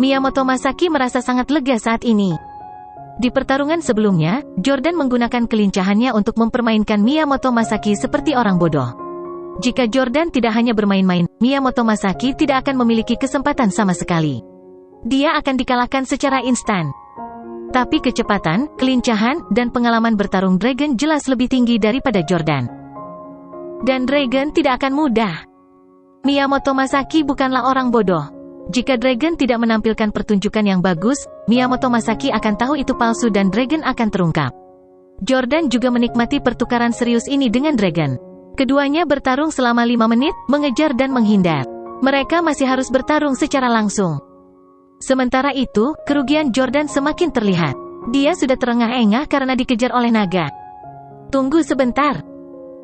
Miyamoto Masaki merasa sangat lega saat ini. Di pertarungan sebelumnya, Jordan menggunakan kelincahannya untuk mempermainkan Miyamoto Masaki seperti orang bodoh. Jika Jordan tidak hanya bermain-main, Miyamoto Masaki tidak akan memiliki kesempatan sama sekali. Dia akan dikalahkan secara instan. Tapi kecepatan, kelincahan, dan pengalaman bertarung Dragon jelas lebih tinggi daripada Jordan. Dan Dragon tidak akan mudah. Miyamoto Masaki bukanlah orang bodoh. Jika Dragon tidak menampilkan pertunjukan yang bagus, Miyamoto Masaki akan tahu itu palsu dan Dragon akan terungkap. Jordan juga menikmati pertukaran serius ini dengan Dragon. Keduanya bertarung selama 5 menit, mengejar dan menghindar. Mereka masih harus bertarung secara langsung. Sementara itu, kerugian Jordan semakin terlihat. Dia sudah terengah-engah karena dikejar oleh naga. Tunggu sebentar.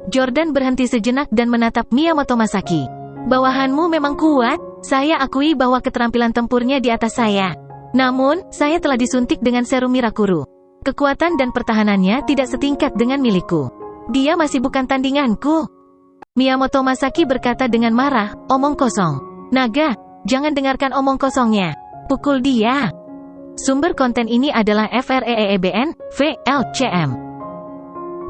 Jordan berhenti sejenak dan menatap Miyamoto Masaki. Bawahanmu memang kuat. Saya akui bahwa keterampilan tempurnya di atas saya. Namun, saya telah disuntik dengan serum Mirakuru. Kekuatan dan pertahanannya tidak setingkat dengan milikku. Dia masih bukan tandinganku. Miyamoto Masaki berkata dengan marah, omong kosong. Naga, jangan dengarkan omong kosongnya. Pukul dia. Sumber konten ini adalah FREEBN, VLCM.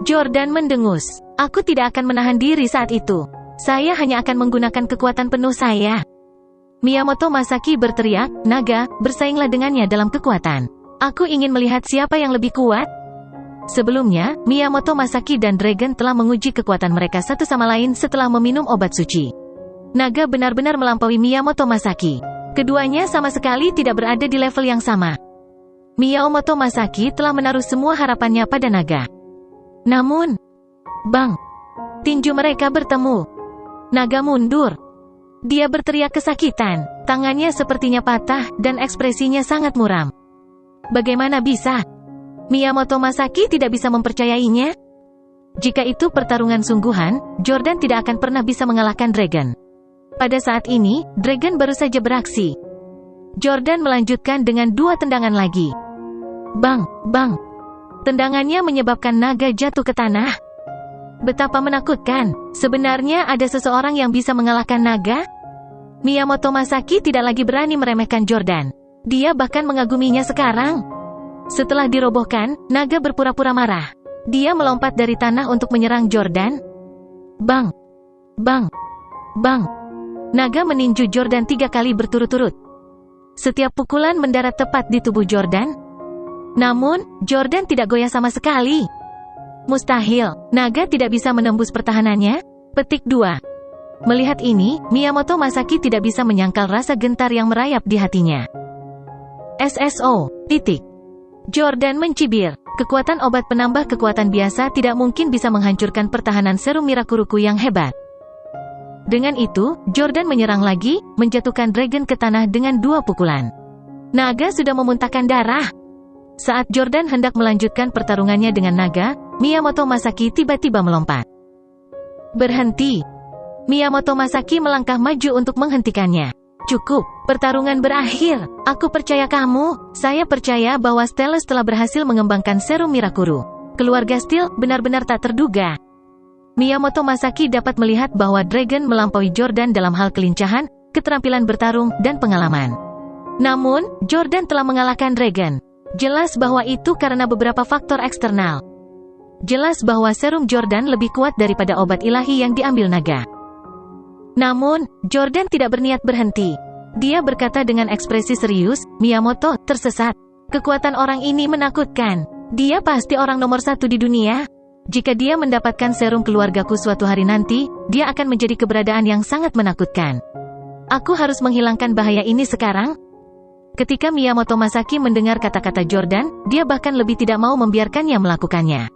Jordan mendengus. Aku tidak akan menahan diri saat itu. Saya hanya akan menggunakan kekuatan penuh saya. Miyamoto Masaki berteriak, naga, bersainglah dengannya dalam kekuatan. Aku ingin melihat siapa yang lebih kuat. Sebelumnya, Miyamoto Masaki dan Dragon telah menguji kekuatan mereka satu sama lain setelah meminum obat suci. Naga benar-benar melampaui Miyamoto Masaki. Keduanya sama sekali tidak berada di level yang sama. Miyamoto Masaki telah menaruh semua harapannya pada naga. Namun, bang! Tinju mereka bertemu. Naga mundur. Dia berteriak kesakitan. Tangannya sepertinya patah, dan ekspresinya sangat muram. Bagaimana bisa? Miyamoto Masaki tidak bisa mempercayainya? Jika itu pertarungan sungguhan, Jordan tidak akan pernah bisa mengalahkan Dragon. Pada saat ini, Dragon baru saja beraksi. Jordan melanjutkan dengan 2 tendangan lagi. Bang, bang! Tendangannya menyebabkan naga jatuh ke tanah. Betapa menakutkan. Sebenarnya ada seseorang yang bisa mengalahkan naga? Miyamoto Masaki tidak lagi berani meremehkan Jordan. Dia bahkan mengaguminya sekarang. Setelah dirobohkan, naga berpura-pura marah. Dia melompat dari tanah untuk menyerang Jordan. Bang! Bang! Bang! Naga meninju Jordan 3 kali berturut-turut. Setiap pukulan mendarat tepat di tubuh Jordan. Namun, Jordan tidak goyah sama sekali. Mustahil, naga tidak bisa menembus pertahanannya. Petik 2. Melihat ini, Miyamoto Masaki tidak bisa menyangkal rasa gentar yang merayap di hatinya. SSO. Jordan mencibir. Kekuatan obat penambah kekuatan biasa tidak mungkin bisa menghancurkan pertahanan serum Mirakuruku yang hebat. Dengan itu, Jordan menyerang lagi, menjatuhkan Dragon ke tanah dengan 2 pukulan. Naga sudah memuntahkan darah. Saat Jordan hendak melanjutkan pertarungannya dengan naga, Miyamoto Masaki tiba-tiba melompat. Berhenti. Miyamoto Masaki melangkah maju untuk menghentikannya. Cukup, pertarungan berakhir. Aku percaya kamu. Saya percaya bahwa Steelers telah berhasil mengembangkan serum Mirakuru. Keluarga Steel benar-benar tak terduga. Miyamoto Masaki dapat melihat bahwa Dragon melampaui Jordan dalam hal kelincahan, keterampilan bertarung, dan pengalaman. Namun, Jordan telah mengalahkan Dragon. Jelas bahwa itu karena beberapa faktor eksternal. Jelas bahwa serum Jordan lebih kuat daripada obat ilahi yang diambil naga. Namun, Jordan tidak berniat berhenti. Dia berkata dengan ekspresi serius, Miyamoto, tersesat. Kekuatan orang ini menakutkan. Dia pasti orang nomor 1 di dunia. Jika dia mendapatkan serum keluargaku suatu hari nanti, dia akan menjadi keberadaan yang sangat menakutkan. Aku harus menghilangkan bahaya ini sekarang. Ketika Miyamoto Masaki mendengar kata-kata Jordan, dia bahkan lebih tidak mau membiarkannya melakukannya.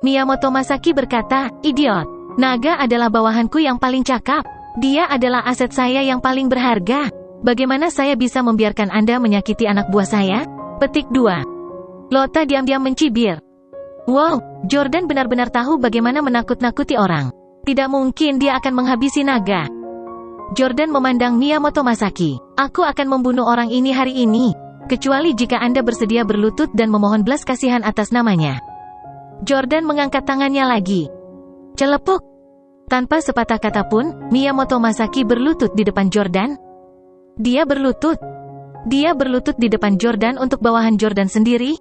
Miyamoto Masaki berkata, idiot. Naga adalah bawahanku yang paling cakap. Dia adalah aset saya yang paling berharga. Bagaimana saya bisa membiarkan Anda menyakiti anak buah saya? Petik 2. Lota diam-diam mencibir. Wow, Jordan benar-benar tahu bagaimana menakut-nakuti orang. Tidak mungkin dia akan menghabisi naga. Jordan memandang Miyamoto Masaki. Aku akan membunuh orang ini hari ini. Kecuali jika Anda bersedia berlutut dan memohon belas kasihan atas namanya. Jordan mengangkat tangannya lagi. Celepuk. Tanpa sepatah kata pun, Miyamoto Masaki berlutut di depan Jordan. Dia berlutut. Dia berlutut di depan Jordan untuk bawahan Jordan sendiri.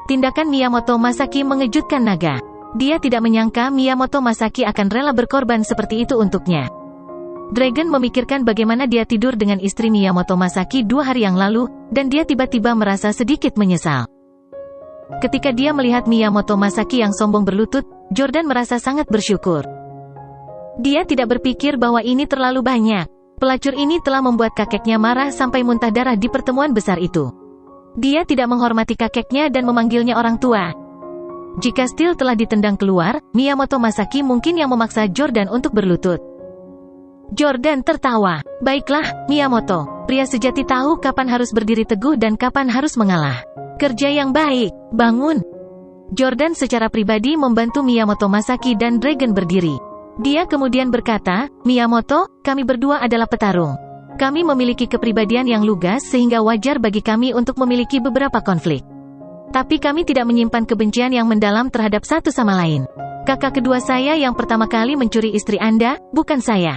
Tindakan Miyamoto Masaki mengejutkan Naga. Dia tidak menyangka Miyamoto Masaki akan rela berkorban seperti itu untuknya. Dragon memikirkan bagaimana dia tidur dengan istri Miyamoto Masaki 2 hari yang lalu, dan dia tiba-tiba merasa sedikit menyesal. Ketika dia melihat Miyamoto Masaki yang sombong berlutut, Jordan merasa sangat bersyukur. Dia tidak berpikir bahwa ini terlalu banyak. Pelacur ini telah membuat kakeknya marah sampai muntah darah di pertemuan besar itu. Dia tidak menghormati kakeknya dan memanggilnya orang tua. Jika Steel telah ditendang keluar, Miyamoto Masaki mungkin yang memaksa Jordan untuk berlutut. Jordan tertawa. Baiklah, Miyamoto. Pria sejati tahu kapan harus berdiri teguh dan kapan harus mengalah. Kerja yang baik. Bangun. Jordan secara pribadi membantu Miyamoto Masaki dan Dragon berdiri. Dia kemudian berkata, Miyamoto, kami berdua adalah petarung. Kami memiliki kepribadian yang lugas sehingga wajar bagi kami untuk memiliki beberapa konflik. Tapi kami tidak menyimpan kebencian yang mendalam terhadap satu sama lain. Kakak kedua saya yang pertama kali mencuri istri Anda, bukan saya.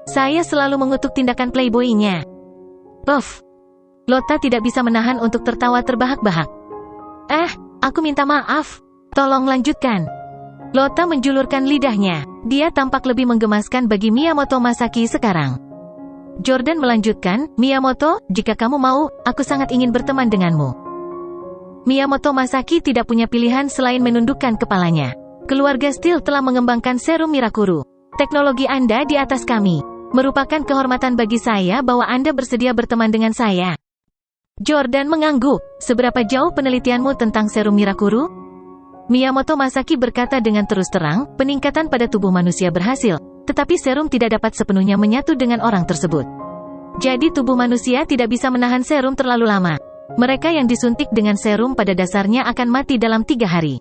Saya selalu mengutuk tindakan playboy-nya. Puff. Lota tidak bisa menahan untuk tertawa terbahak-bahak. Aku minta maaf. Tolong lanjutkan. Lota menjulurkan lidahnya. Dia tampak lebih menggemaskan bagi Miyamoto Masaki sekarang. Jordan melanjutkan, Miyamoto, jika kamu mau, aku sangat ingin berteman denganmu. Miyamoto Masaki tidak punya pilihan selain menundukkan kepalanya. Keluarga Steel telah mengembangkan serum Mirakuru. Teknologi Anda di atas kami. Merupakan kehormatan bagi saya bahwa Anda bersedia berteman dengan saya. Jordan mengangguk. Seberapa jauh penelitianmu tentang serum Mirakuru? Miyamoto Masaki berkata dengan terus terang, peningkatan pada tubuh manusia berhasil, tetapi serum tidak dapat sepenuhnya menyatu dengan orang tersebut. Jadi tubuh manusia tidak bisa menahan serum terlalu lama. Mereka yang disuntik dengan serum pada dasarnya akan mati dalam 3 hari.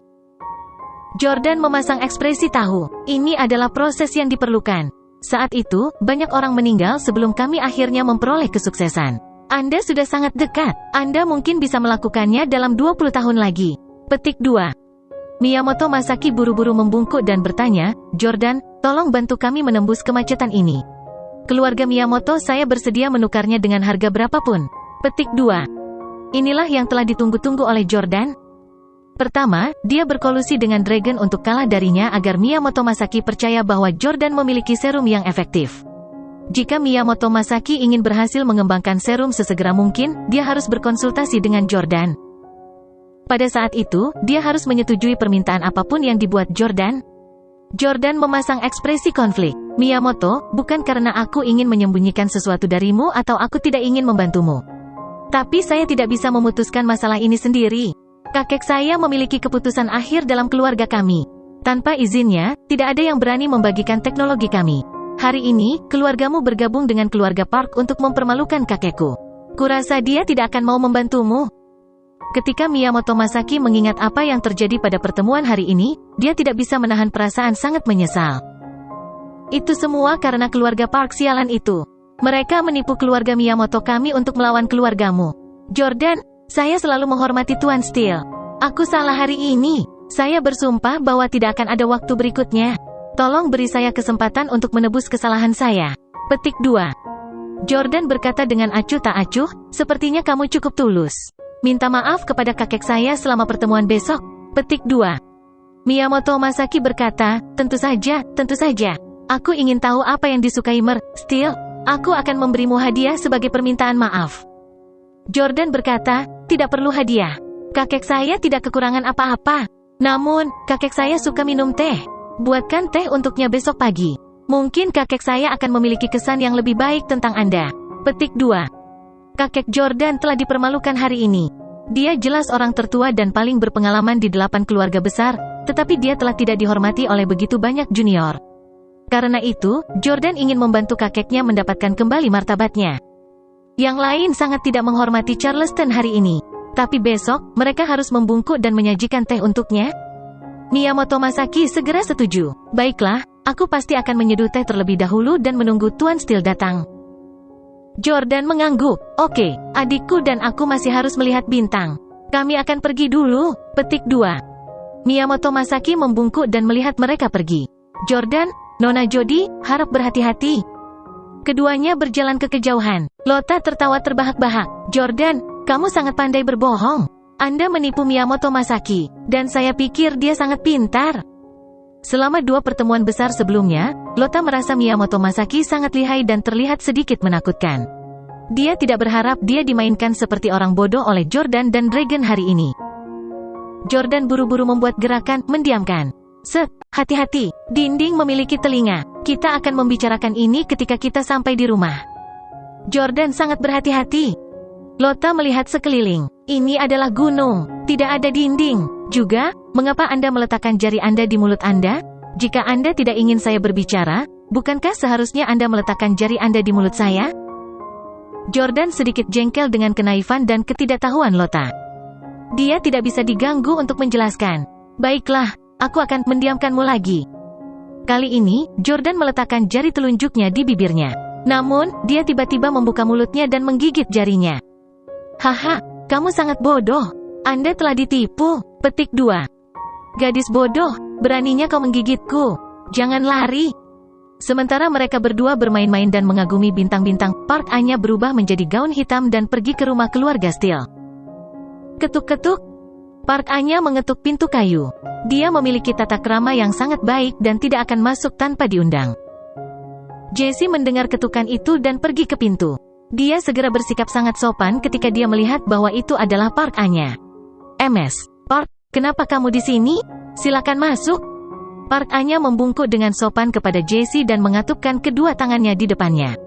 Jordan memasang ekspresi tahu. Ini adalah proses yang diperlukan. Saat itu, banyak orang meninggal sebelum kami akhirnya memperoleh kesuksesan. Anda sudah sangat dekat. Anda mungkin bisa melakukannya dalam 20 tahun lagi. Petik 2. Miyamoto Masaki buru-buru membungkuk dan bertanya, Jordan, tolong bantu kami menembus kemacetan ini. Keluarga Miyamoto saya bersedia menukarnya dengan harga berapapun. Petik 2. Inilah yang telah ditunggu-tunggu oleh Jordan. Pertama, dia berkolusi dengan Dragon untuk kalah darinya agar Miyamoto Masaki percaya bahwa Jordan memiliki serum yang efektif. Jika Miyamoto Masaki ingin berhasil mengembangkan serum sesegera mungkin, dia harus berkonsultasi dengan Jordan. Pada saat itu, dia harus menyetujui permintaan apapun yang dibuat Jordan. Jordan memasang ekspresi konflik. Miyamoto, bukan karena aku ingin menyembunyikan sesuatu darimu atau aku tidak ingin membantumu. Tapi saya tidak bisa memutuskan masalah ini sendiri. Kakek saya memiliki keputusan akhir dalam keluarga kami. Tanpa izinnya, tidak ada yang berani membagikan teknologi kami. Hari ini, keluargamu bergabung dengan keluarga Park untuk mempermalukan kakekku. Kurasa dia tidak akan mau membantumu. Ketika Miyamoto Masaki mengingat apa yang terjadi pada pertemuan hari ini, dia tidak bisa menahan perasaan sangat menyesal. Itu semua karena keluarga Park sialan itu. Mereka menipu keluarga Miyamoto kami untuk melawan keluargamu. Jordan, saya selalu menghormati Tuan Steel. Aku salah hari ini. Saya bersumpah bahwa tidak akan ada waktu berikutnya. Tolong beri saya kesempatan untuk menebus kesalahan saya. Petik 2. Jordan berkata dengan acuh tak acuh, sepertinya kamu cukup tulus. Minta maaf kepada kakek saya selama pertemuan besok. Petik 2. Miyamoto Masaki berkata, tentu saja. Aku ingin tahu apa yang disukai Steel. Aku akan memberimu hadiah sebagai permintaan maaf. Jordan berkata, tidak perlu hadiah. Kakek saya tidak kekurangan apa-apa. Namun, kakek saya suka minum teh. Buatkan teh untuknya besok pagi. Mungkin kakek saya akan memiliki kesan yang lebih baik tentang Anda. Petik 2. Kakek Jordan telah dipermalukan hari ini. Dia jelas orang tertua dan paling berpengalaman di 8 keluarga besar, tetapi dia telah tidak dihormati oleh begitu banyak junior. Karena itu, Jordan ingin membantu kakeknya mendapatkan kembali martabatnya. Yang lain sangat tidak menghormati Charleston hari ini. Tapi besok, mereka harus membungkuk dan menyajikan teh untuknya. Miyamoto Masaki segera setuju. Baiklah, aku pasti akan menyeduh teh terlebih dahulu dan menunggu Tuan Steel datang. Jordan mengangguk. Oke, adikku dan aku masih harus melihat bintang. Kami akan pergi dulu. Petik 2. Miyamoto Masaki membungkuk dan melihat mereka pergi. Jordan, Nona Jody, harap berhati-hati. Keduanya berjalan ke kejauhan. Lota tertawa terbahak-bahak. Jordan, kamu sangat pandai berbohong. Anda menipu Miyamoto Masaki, dan saya pikir dia sangat pintar. Selama 2 pertemuan besar sebelumnya, Lota merasa Miyamoto Masaki sangat lihai dan terlihat sedikit menakutkan. Dia tidak berharap dia dimainkan seperti orang bodoh oleh Jordan dan Dragon hari ini. Jordan buru-buru membuat gerakan, mendiamkan. Set, hati-hati, dinding memiliki telinga. Kita akan membicarakan ini ketika kita sampai di rumah. Jordan sangat berhati-hati. Lota melihat sekeliling. Ini adalah gunung, tidak ada dinding. Juga, mengapa Anda meletakkan jari Anda di mulut Anda? Jika Anda tidak ingin saya berbicara, bukankah seharusnya Anda meletakkan jari Anda di mulut saya? Jordan sedikit jengkel dengan kenaifan dan ketidaktahuan Lota. Dia tidak bisa diganggu untuk menjelaskan. Baiklah, aku akan mendiamkanmu lagi. Kali ini, Jordan meletakkan jari telunjuknya di bibirnya. Namun, dia tiba-tiba membuka mulutnya dan menggigit jarinya. Haha, kamu sangat bodoh. Anda telah ditipu. Petik 2. Gadis bodoh, beraninya kau menggigitku. Jangan lari. Sementara mereka berdua bermain-main dan mengagumi bintang-bintang, Park Anya berubah menjadi gaun hitam dan pergi ke rumah keluarga Steele. Ketuk-ketuk. Park Anya mengetuk pintu kayu. Dia memiliki tata krama yang sangat baik dan tidak akan masuk tanpa diundang. Jessie mendengar ketukan itu dan pergi ke pintu. Dia segera bersikap sangat sopan ketika dia melihat bahwa itu adalah Park Anya. MS, Park, kenapa kamu di sini? Silakan masuk. Park Anya membungkuk dengan sopan kepada Jessie dan mengatupkan kedua tangannya di depannya.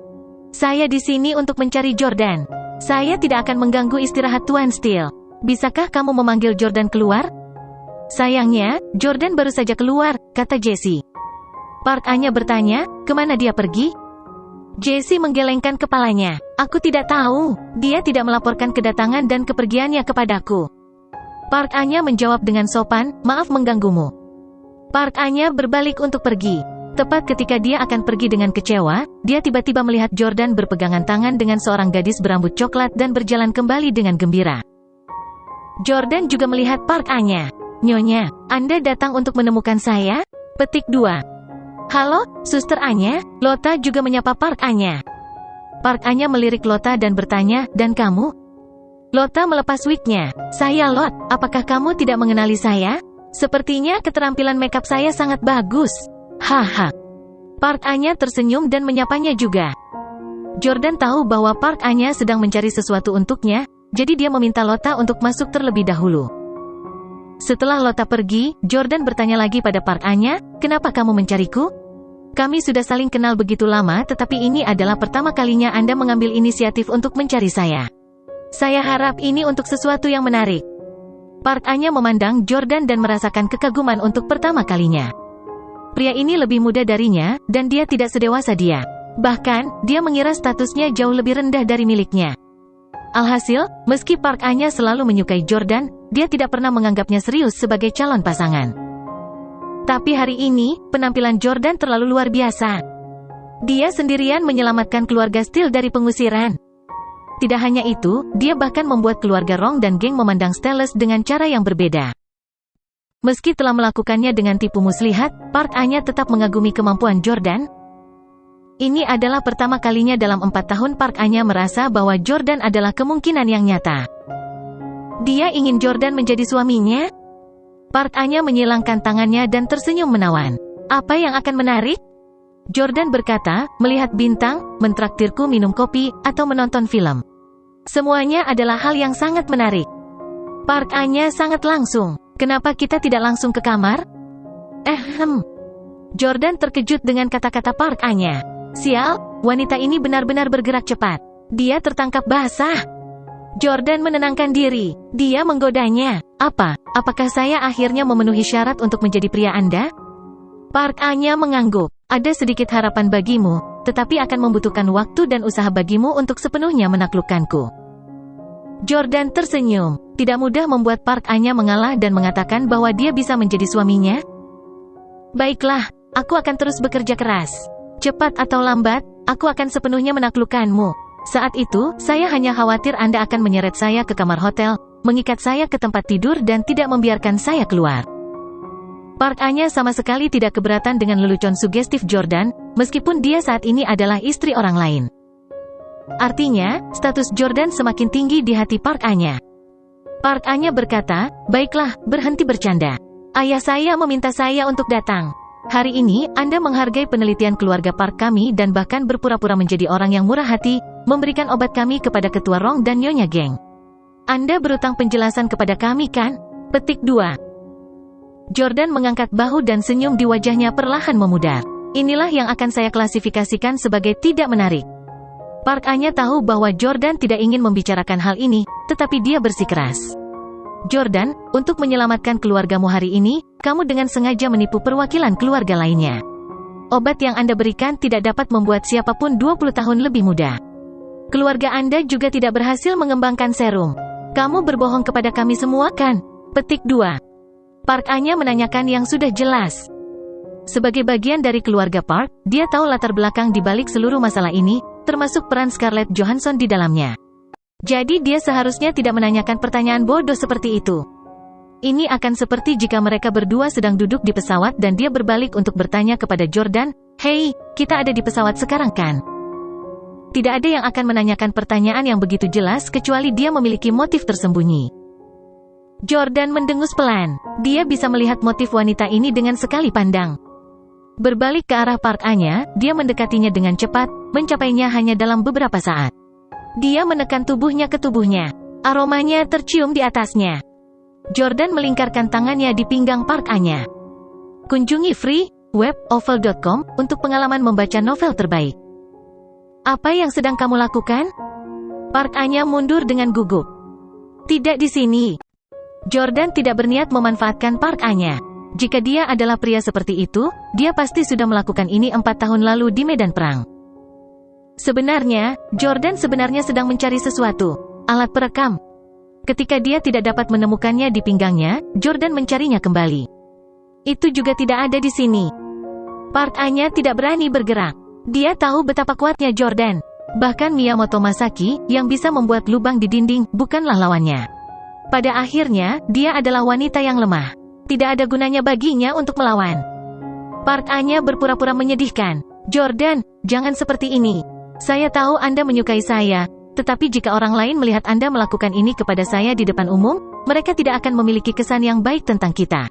Saya di sini untuk mencari Jordan. Saya tidak akan mengganggu istirahat Tuan Steele. Bisakah kamu memanggil Jordan keluar? Sayangnya, Jordan baru saja keluar, kata Jessie. Park Anya bertanya, kemana dia pergi? Jessie menggelengkan kepalanya. Aku tidak tahu. Dia tidak melaporkan kedatangan dan kepergiannya kepadaku. Park Anya menjawab dengan sopan, maaf mengganggumu. Park Anya berbalik untuk pergi. Tepat ketika dia akan pergi dengan kecewa, dia tiba-tiba melihat Jordan berpegangan tangan dengan seorang gadis berambut coklat dan berjalan kembali dengan gembira. Jordan juga melihat Park Anya. Nyonya, Anda datang untuk menemukan saya? Petik 2. Halo, Suster Anya. Lota juga menyapa Park Anya. Park Anya melirik Lota dan bertanya, dan kamu? Lota melepas wignya. Saya Lot, apakah kamu tidak mengenali saya? Sepertinya keterampilan makeup saya sangat bagus. Haha. Park Anya tersenyum dan menyapanya juga. Jordan tahu bahwa Park Anya sedang mencari sesuatu untuknya, jadi dia meminta Lota untuk masuk terlebih dahulu. Setelah Lota pergi, Jordan bertanya lagi pada Park Anya, kenapa kamu mencariku? Kami sudah saling kenal begitu lama tetapi ini adalah pertama kalinya Anda mengambil inisiatif untuk mencari saya. Saya harap ini untuk sesuatu yang menarik. Park Anya memandang Jordan dan merasakan kekaguman untuk pertama kalinya. Pria ini lebih muda darinya, dan dia tidak sedewasa dia. Bahkan, dia mengira statusnya jauh lebih rendah dari miliknya. Alhasil, meski Park Anya selalu menyukai Jordan, dia tidak pernah menganggapnya serius sebagai calon pasangan. Tapi hari ini, penampilan Jordan terlalu luar biasa. Dia sendirian menyelamatkan keluarga Steele dari pengusiran. Tidak hanya itu, dia bahkan membuat keluarga Rong dan geng memandang Steelers dengan cara yang berbeda. Meski telah melakukannya dengan tipu muslihat, Park Anya tetap mengagumi kemampuan Jordan. Ini adalah pertama kalinya dalam 4 tahun Park Anya merasa bahwa Jordan adalah kemungkinan yang nyata. Dia ingin Jordan menjadi suaminya? Park Anya menyilangkan tangannya dan tersenyum menawan. Apa yang akan menarik? Jordan berkata, melihat bintang, mentraktirku minum kopi, atau menonton film. Semuanya adalah hal yang sangat menarik. Park Anya sangat langsung. Kenapa kita tidak langsung ke kamar? Jordan terkejut dengan kata-kata Park Anya. Sial, wanita ini benar-benar bergerak cepat. Dia tertangkap basah. Jordan menenangkan diri. Dia menggodanya. Apakah saya akhirnya memenuhi syarat untuk menjadi pria Anda? Park Anya mengangguk. Ada sedikit harapan bagimu, tetapi akan membutuhkan waktu dan usaha bagimu untuk sepenuhnya menaklukkanku. Jordan tersenyum. Tidak mudah membuat Park Anya mengalah dan mengatakan bahwa dia bisa menjadi suaminya. Baiklah, aku akan terus bekerja keras. Cepat atau lambat, aku akan sepenuhnya menaklukkanmu. Saat itu, saya hanya khawatir Anda akan menyeret saya ke kamar hotel, mengikat saya ke tempat tidur dan tidak membiarkan saya keluar. Park Anya sama sekali tidak keberatan dengan lelucon sugestif Jordan, meskipun dia saat ini adalah istri orang lain. Artinya, status Jordan semakin tinggi di hati Park Anya. Park Anya berkata, "Baiklah, berhenti bercanda. Ayah saya meminta saya untuk datang. Hari ini, Anda menghargai penelitian keluarga Park kami dan bahkan berpura-pura menjadi orang yang murah hati, memberikan obat kami kepada Ketua Rong dan Nyonya Geng. Anda berutang penjelasan kepada kami kan?" Petik 2. Jordan mengangkat bahu dan senyum di wajahnya perlahan memudar. Inilah yang akan saya klasifikasikan sebagai tidak menarik. Park Anya tahu bahwa Jordan tidak ingin membicarakan hal ini, tetapi dia bersikeras. "Jordan, untuk menyelamatkan keluargamu hari ini, kamu dengan sengaja menipu perwakilan keluarga lainnya. Obat yang Anda berikan tidak dapat membuat siapapun 20 tahun lebih muda. Keluarga Anda juga tidak berhasil mengembangkan serum. Kamu berbohong kepada kami semua kan?" Petik 2. Park Anya menanyakan yang sudah jelas. Sebagai bagian dari keluarga Park, dia tahu latar belakang di balik seluruh masalah ini, termasuk peran Scarlett Johansson di dalamnya. Jadi dia seharusnya tidak menanyakan pertanyaan bodoh seperti itu. Ini akan seperti jika mereka berdua sedang duduk di pesawat dan dia berbalik untuk bertanya kepada Jordan, "Hei, kita ada di pesawat sekarang kan?" Tidak ada yang akan menanyakan pertanyaan yang begitu jelas kecuali dia memiliki motif tersembunyi. Jordan mendengus pelan. Dia bisa melihat motif wanita ini dengan sekali pandang. Berbalik ke arah Park Anya, dia mendekatinya dengan cepat, mencapainya hanya dalam beberapa saat. Dia menekan tubuhnya ke tubuhnya. Aromanya tercium di atasnya. Jordan melingkarkan tangannya di pinggang Park Anya. Kunjungi freeWebOvel.com untuk pengalaman membaca novel terbaik. Apa yang sedang kamu lakukan? Park Anya mundur dengan gugup. Tidak di sini. Jordan tidak berniat memanfaatkan Park Anya. Jika dia adalah pria seperti itu, dia pasti sudah melakukan ini 4 tahun lalu di medan perang. Sebenarnya, Jordan sebenarnya sedang mencari sesuatu. Alat perekam. Ketika dia tidak dapat menemukannya di pinggangnya, Jordan mencarinya kembali. Itu juga tidak ada di sini. Park Anya tidak berani bergerak. Dia tahu betapa kuatnya Jordan. Bahkan Miyamoto Masaki, yang bisa membuat lubang di dinding, bukanlah lawannya. Pada akhirnya, dia adalah wanita yang lemah. Tidak ada gunanya baginya untuk melawan. Park Anya berpura-pura menyedihkan. "Jordan, jangan seperti ini. Saya tahu Anda menyukai saya, tetapi jika orang lain melihat Anda melakukan ini kepada saya di depan umum, mereka tidak akan memiliki kesan yang baik tentang kita.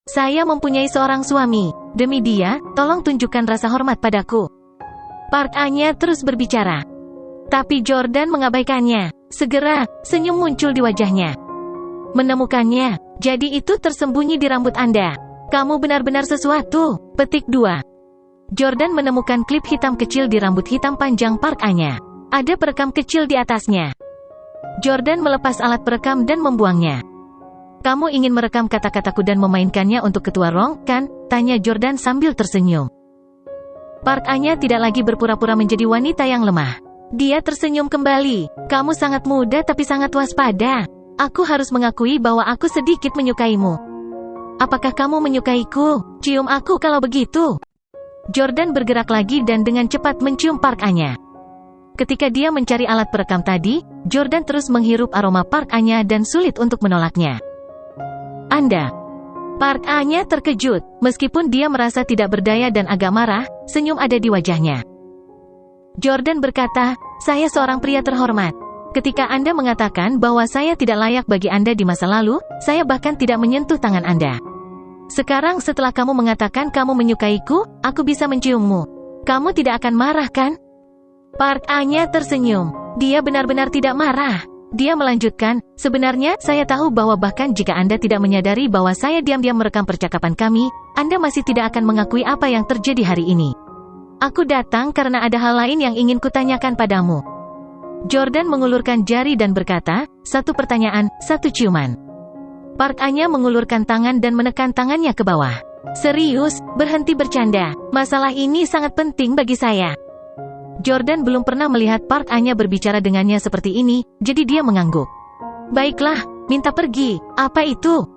Saya mempunyai seorang suami. Demi dia, tolong tunjukkan rasa hormat padaku." Park Anya terus berbicara. Tapi Jordan mengabaikannya. Segera, senyum muncul di wajahnya. "Menemukannya. Jadi itu tersembunyi di rambut Anda. Kamu benar-benar sesuatu." Petik 2. Jordan menemukan klip hitam kecil di rambut hitam panjang Park Anya. Ada perekam kecil di atasnya. Jordan melepas alat perekam dan membuangnya. "Kamu ingin merekam kata-kataku dan memainkannya untuk Ketua Rong, kan?" tanya Jordan sambil tersenyum. Park Anya tidak lagi berpura-pura menjadi wanita yang lemah. Dia tersenyum kembali. "Kamu sangat muda tapi sangat waspada. Aku harus mengakui bahwa aku sedikit menyukaimu. Apakah kamu menyukaiku? Cium aku kalau begitu." Jordan bergerak lagi dan dengan cepat mencium Park Anya. Ketika dia mencari alat perekam tadi, Jordan terus menghirup aroma Park Anya dan sulit untuk menolaknya. "Anda?" Park Anya terkejut. Meskipun dia merasa tidak berdaya dan agak marah, senyum ada di wajahnya. Jordan berkata, "Saya seorang pria terhormat. Ketika Anda mengatakan bahwa saya tidak layak bagi Anda di masa lalu, saya bahkan tidak menyentuh tangan Anda. Sekarang setelah kamu mengatakan kamu menyukaiku, aku bisa menciummu. Kamu tidak akan marah kan?" Park Anya tersenyum. Dia benar-benar tidak marah. Dia melanjutkan, "Sebenarnya, saya tahu bahwa bahkan jika Anda tidak menyadari bahwa saya diam-diam merekam percakapan kami, Anda masih tidak akan mengakui apa yang terjadi hari ini. Aku datang karena ada hal lain yang ingin kutanyakan padamu." Jordan mengulurkan jari dan berkata, "Satu pertanyaan, satu ciuman." Park Anya mengulurkan tangan dan menekan tangannya ke bawah. "Serius, berhenti bercanda. Masalah ini sangat penting bagi saya." Jordan belum pernah melihat Park Anya berbicara dengannya seperti ini, jadi dia mengangguk. "Baiklah, minta pergi. Apa itu?"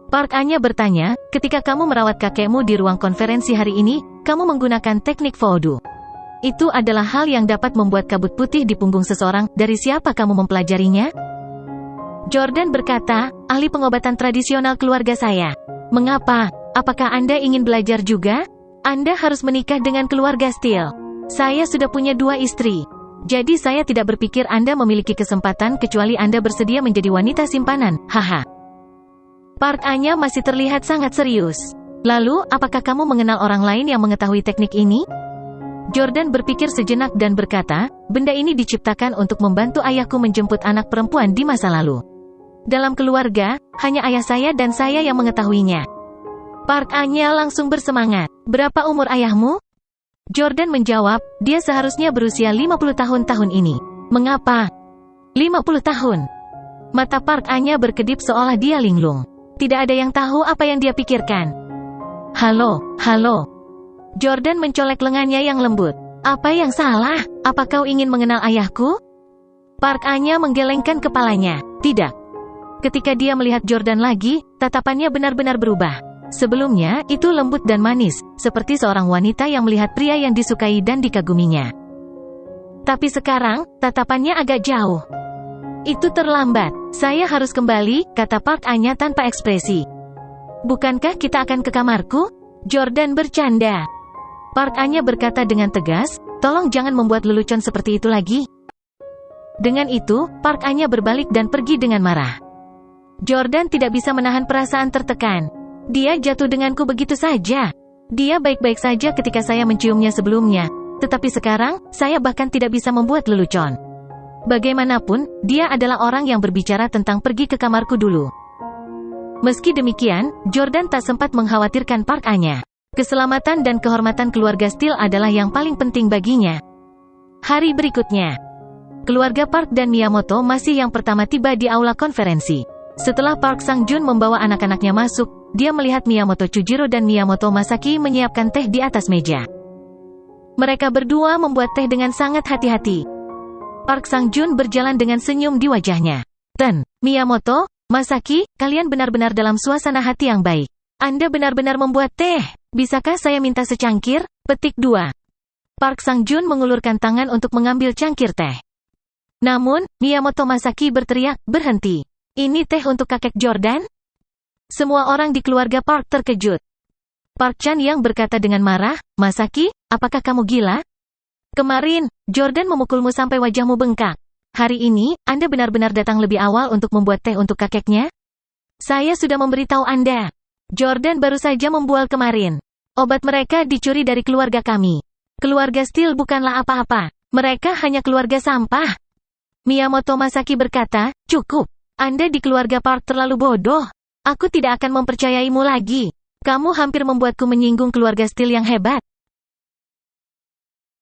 Park Anya bertanya, "Ketika kamu merawat kakekmu di ruang konferensi hari ini, kamu menggunakan teknik Voodoo. Itu adalah hal yang dapat membuat kabut putih di punggung seseorang. Dari siapa kamu mempelajarinya?" Jordan berkata, "Ahli pengobatan tradisional keluarga saya." "Mengapa? Apakah Anda ingin belajar juga? Anda harus menikah dengan keluarga Steele. Saya sudah punya 2 istri. Jadi saya tidak berpikir Anda memiliki kesempatan kecuali Anda bersedia menjadi wanita simpanan, haha. Park Anya masih terlihat sangat serius. Lalu, apakah kamu mengenal orang lain yang mengetahui teknik ini? Jordan berpikir sejenak dan berkata, benda ini diciptakan untuk membantu ayahku menjemput anak perempuan di masa lalu. Dalam keluarga, hanya ayah saya dan saya yang mengetahuinya. Park Anya langsung bersemangat. Berapa umur ayahmu? Jordan menjawab, dia seharusnya berusia 50 tahun ini. Mengapa? 50 tahun. Mata Park Anya berkedip seolah dia linglung. Tidak ada yang tahu apa yang dia pikirkan. Halo. Jordan mencolek lengannya yang lembut. Apa yang salah? Apa kau ingin mengenal ayahku? Park Anya menggelengkan kepalanya. Tidak. Ketika dia melihat Jordan lagi, tatapannya benar-benar berubah. Sebelumnya, itu lembut dan manis, seperti seorang wanita yang melihat pria yang disukai dan dikaguminya. Tapi sekarang, tatapannya agak jauh. Itu terlambat. Saya harus kembali, kata Park Anya tanpa ekspresi. Bukankah kita akan ke kamarku? Jordan bercanda. Park Anya berkata dengan tegas, tolong jangan membuat lelucon seperti itu lagi. Dengan itu, Park Anya berbalik dan pergi dengan marah. Jordan tidak bisa menahan perasaan tertekan. Dia jatuh denganku begitu saja. Dia baik-baik saja ketika saya menciumnya sebelumnya. Tetapi sekarang, saya bahkan tidak bisa membuat lelucon. Bagaimanapun, dia adalah orang yang berbicara tentang pergi ke kamarku dulu. Meski demikian, Jordan tak sempat mengkhawatirkan Park Anya. Keselamatan dan kehormatan keluarga Steele adalah yang paling penting baginya. Hari berikutnya, keluarga Park dan Miyamoto masih yang pertama tiba di aula konferensi. Setelah Park Sang-jun membawa anak-anaknya masuk, dia melihat Miyamoto Chujiro dan Miyamoto Masaki menyiapkan teh di atas meja. Mereka berdua membuat teh dengan sangat hati-hati. Park Sang-jun berjalan dengan senyum di wajahnya. Miyamoto, Masaki, kalian benar-benar dalam suasana hati yang baik. Anda benar-benar membuat teh. Bisakah saya minta secangkir? Petik 2. Park Sang-jun mengulurkan tangan untuk mengambil cangkir teh. Namun, Miyamoto Masaki berteriak, berhenti. Ini teh untuk kakek Jordan? Semua orang di keluarga Park terkejut. Park Chan-yang berkata dengan marah, Masaki, apakah kamu gila? Kemarin, Jordan memukulmu sampai wajahmu bengkak. Hari ini, Anda benar-benar datang lebih awal untuk membuat teh untuk kakeknya? Saya sudah memberitahu Anda. Jordan baru saja membual kemarin. Obat mereka dicuri dari keluarga kami. Keluarga Steele bukanlah apa-apa. Mereka hanya keluarga sampah. Miyamoto Masaki berkata, cukup. Anda di keluarga Park terlalu bodoh. Aku tidak akan mempercayaimu lagi. Kamu hampir membuatku menyinggung keluarga Steele yang hebat.